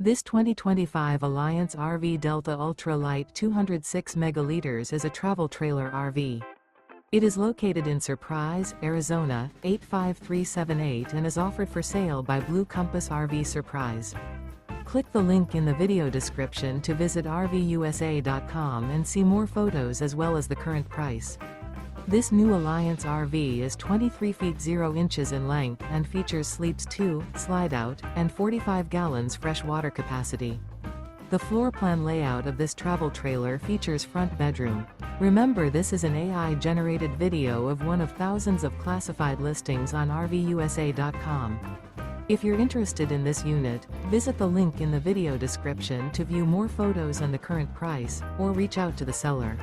This 2025 Alliance RV Delta Ultra Lite 206 megaliters is a travel trailer RV. It is located in Surprise, Arizona, 85378 and is offered for sale by Blue Compass RV Surprise. Click the link in the video description to visit RVUSA.com and see more photos as well as the current price. This new Alliance RV is 23 feet 0 inches in length and features sleeps 2, Slideout, and 45 gallons fresh water capacity. The floor plan layout of this travel trailer features front bedroom. Remember, this is an AI-generated video of one of thousands of classified listings on RVUSA.com. If you're interested in this unit, visit the link in the video description to view more photos and the current price, or reach out to the seller.